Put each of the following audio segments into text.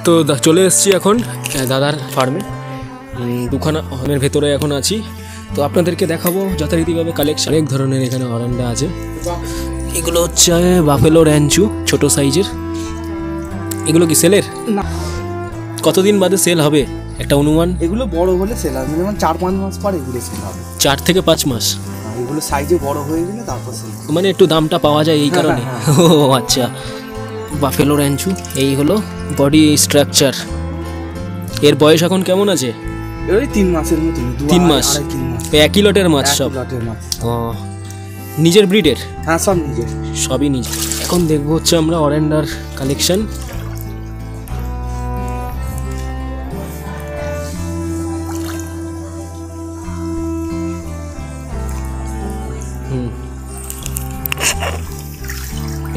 তো চলে এসেছি এখন দাদার ফার্মে, দুখানা ফার্মের ভেতরে এখন আছি। তো আপনাদেরকে দেখাবো যথারীতিভাবে কালেকশন। অনেক ধরনের এখানে অরেন্ডা আছে। এগুলো হচ্ছে বাফেলো র্যাঞ্চু, ছোট সাইজের। এগুলো কি সেলের? না। কতদিন বাদে সেল হবে একটা অনুমান? এগুলো বড় হলে সেল হবে, যেমন 4-5 মাস পর এগুলো সেল হবে। 4 থেকে 5 মাস। এগুলো সাইজে বড় হয়ে গেলে তারপর সেল, মানে একটু দামটা পাওয়া যায় এই কারণে। ও আচ্ছা, বাফেলো র্যাঞ্চু। এই হলো বডি স্ট্রাকচার। এর বয়স এখন কেমন আছে? ওই 3 মাসের মতো। 3 মাস। একই লটের মাছ সব? ও, নিজের ব্রিডের? হ্যাঁ, সব নিজের, সবই নিজের। এখন দেখবো হচ্ছে আমরা অরেন্ডার কালেকশন।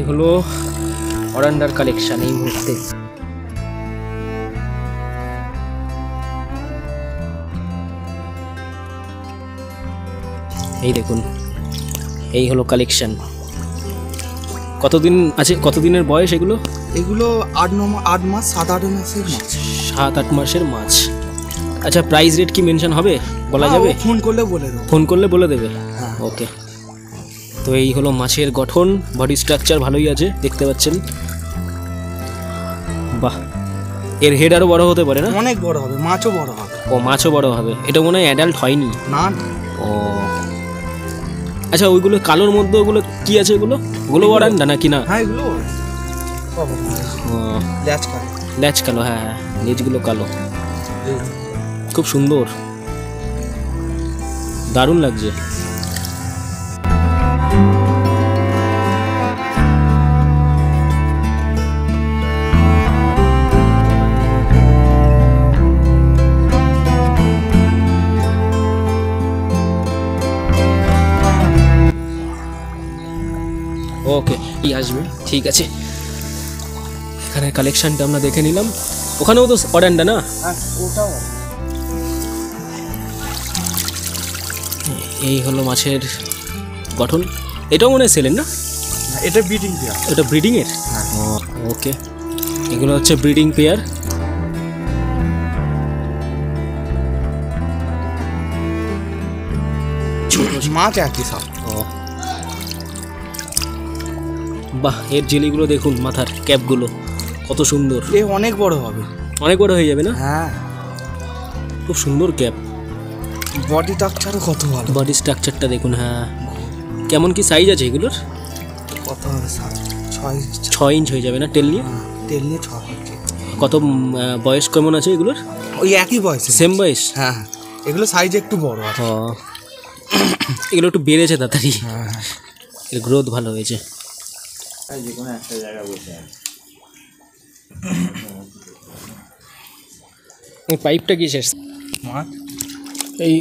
হলো অরেন্ডার কালেকশন এই মুহূর্তে। এই দেখুন, এই হলো কালেকশন। কতদিন আছে, কতদিনের বয়স এগুলো? এগুলো 8 মাস, 7-8 মাসের মাছ। 7-8 মাসের মাছ। আচ্ছা, প্রাইস রেট কি মেনশন হবে, বলা যাবে? ফোন করলে বলে দেবো। ফোন করলে বলে দেবে? হ্যাঁ। ওকে। তো এই হলো মাছের গঠন, বডি স্ট্রাকচার ভালোই আছে, দেখতে পাচ্ছেন। বাহ, এর হেড আরও বড় হতে পারে না? অনেক বড় হবে, মাছও বড় হবে। ও, মাছও বড় হবে। এটা মনে হয় অ্যাডাল্ট হয়নি। না। ও আচ্ছা, ওইগুলো কালোর মধ্যে ওগুলো কি আছে? ওগুলো অরেন্ডা নাকি? না, হ্যাঁ, এগুলো ও ল্যাচ কালো। ল্যাচ কালো, হ্যাঁ হ্যাঁ, লেজগুলো কালো। খুব সুন্দর, দারুণ লাগছে। ওকে, ই আসবে, ঠিক আছে। এখানে কালেকশনটা আমরা দেখে নিলাম। ওখানেও তো অরেন্ডা না? হ্যাঁ, ওটাও। এই হলো মাছের গঠন। এটাও মনে হয় সেলের না? এটা ব্রিডিং পেয়ার। এটা ব্রিডিংয়ের? হ্যাঁ। ওকে, এগুলো হচ্ছে ব্রিডিং পেয়ার। ছোট মাছ একই সব। বাহ, এর জেলিগুলো দেখুন, মাথার ক্যাপগুলো কত সুন্দর। এ অনেক বড় হবে। অনেক বড় হয়ে যাবে না? হ্যাঁ, খুব সুন্দর ক্যাপ। বডি স্ট্রাকচারও কত ভালো। বডি স্ট্রাকচারটা দেখুন। হ্যাঁ, কেমন কি সাইজ আছে এগুলোর? কত হবে? 6 ইঞ্চ হয়ে যাবে না টেল নিয়ে? তেল নিয়ে 6 হচ্ছে। কত বয়স কেমন আছে এগুলোর? ওই একই বয়স। সেম বয়স? হ্যাঁ, এগুলো সাইজ একটু বড় আছে। এগুলো একটু বেড়েছে তাড়াতাড়ি। হ্যাঁ, এর গ্রোথ ভালো হয়েছে। যে কোনো একটা জায়গায় বসে আছে। পাইপটা কি শেষ? মাছ এই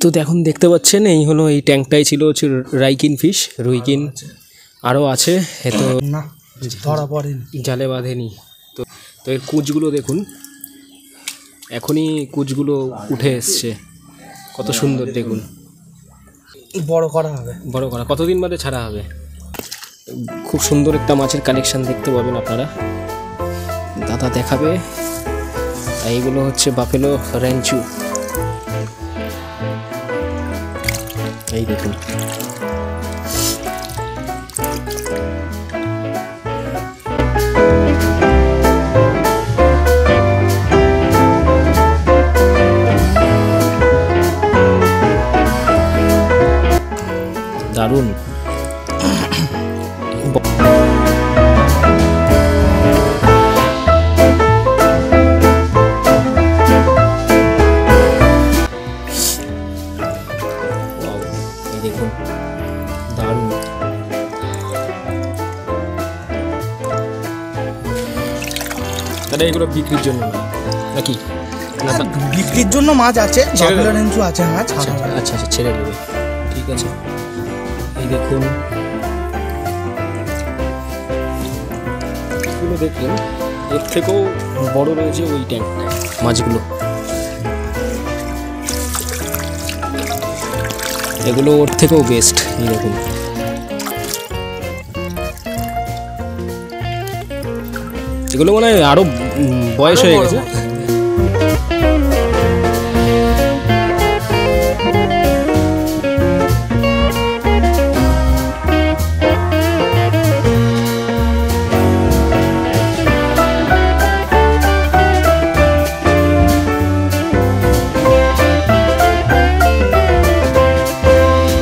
তো এখন দেখতে পাচ্ছেন, এই হলো এই ট্যাঙ্কটাই ছিল হচ্ছে রাইকিন ফিশ, রুইকিন আরও আছে। তো না, ধরা পড়েনি, জালে বাঁধেনি। তো তো এর কুচগুলো দেখুন, এখনই কুচগুলো উঠে এসছে, কত সুন্দর দেখুন। বড় করা হবে। বড় করা কতদিন বাদে ছাড়া হবে? খুব সুন্দর একটা মাছের কালেকশন দেখতে পাবেন আপনারা, দাদা দেখাবে। এইগুলো হচ্ছে বাফেলো র্যাঞ্চু। এই দেখুন, দারুণ। দেখুন, দারুণ। তাহলে এগুলো বিক্রির জন্য নাকি? বিক্রির জন্য মাছ আছে, বাফেলো র্যাঞ্চু আছে। হ্যাঁ, আচ্ছা আচ্ছা, ছেড়ে দেবে, ঠিক আছে। এই দেখুন, এগুলো দেখুন, এর থেকেও বড় রয়েছে ওই ট্যাঙ্কটা মাছগুলো। এগুলো ওর থেকেও বেস্ট। এই দেখুন, এগুলো মনে হয় আরও বয়স হয়ে গেছে।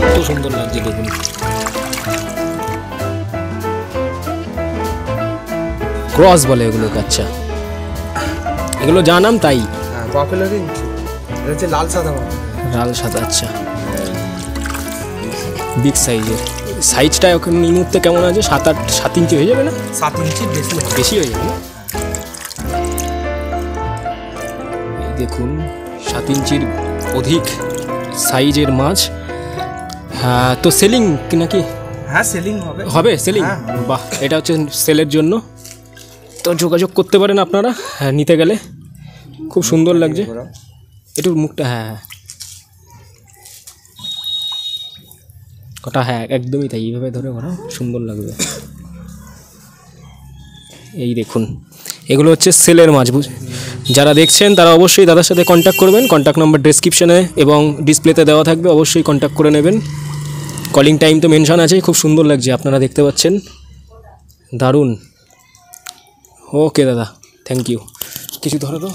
কত সুন্দর লাগছে দেখুন। ক্রস বলে এগুলোকে। আচ্ছা, এগুলো যা নাম তাই। হ্যাঁ বাফেলো রেঞ্জো, এটা হচ্ছে লাল সাদা বাফেলো। লাল সাদা, আচ্ছা বিগ সাইজের। সাইজটা এখন এই মুহূর্তে কেমন আছে? 7 ইঞ্চি হয়ে যাবে না? 7 ইঞ্চির বেশি হবে। বেশি হয়ে যাবে না? এই দেখুন 7 ইঞ্চির অধিক সাইজের মাছ। হ্যাঁ, তো সেলিং নাকি? হ্যাঁ সেলিং হবে। হবে সেলিং? হ্যাঁ। বাহ, এটা হচ্ছে সেলের জন্য। তো যোগাযোগ করতে পারেন আপনারা নিতে গেলে। খুব সুন্দর লাগছে। একটু মুখটা, হ্যাঁ কটা, হ্যাঁ একদমই তাই, এইভাবে ধরে করা সুন্দর লাগবে। এই দেখুন, এগুলো হচ্ছে সেলের মাছ। যারা দেখছেন তারা অবশ্যই দাদার সাথে কন্ট্যাক্ট করবেন। কন্ট্যাক্ট নাম্বার ডেসক্রিপশনে এবং ডিসপ্লেতে দেওয়া থাকবে, অবশ্যই কন্ট্যাক্ট করে নেবেন। কলিং টাইম তো মেনশন আছে। খুব সুন্দর লাগছে, আপনারা দেখতে পাচ্ছেন, দারুণ। ওকে দাদা, থ্যাংক ইউ। কিছু ধরো তো।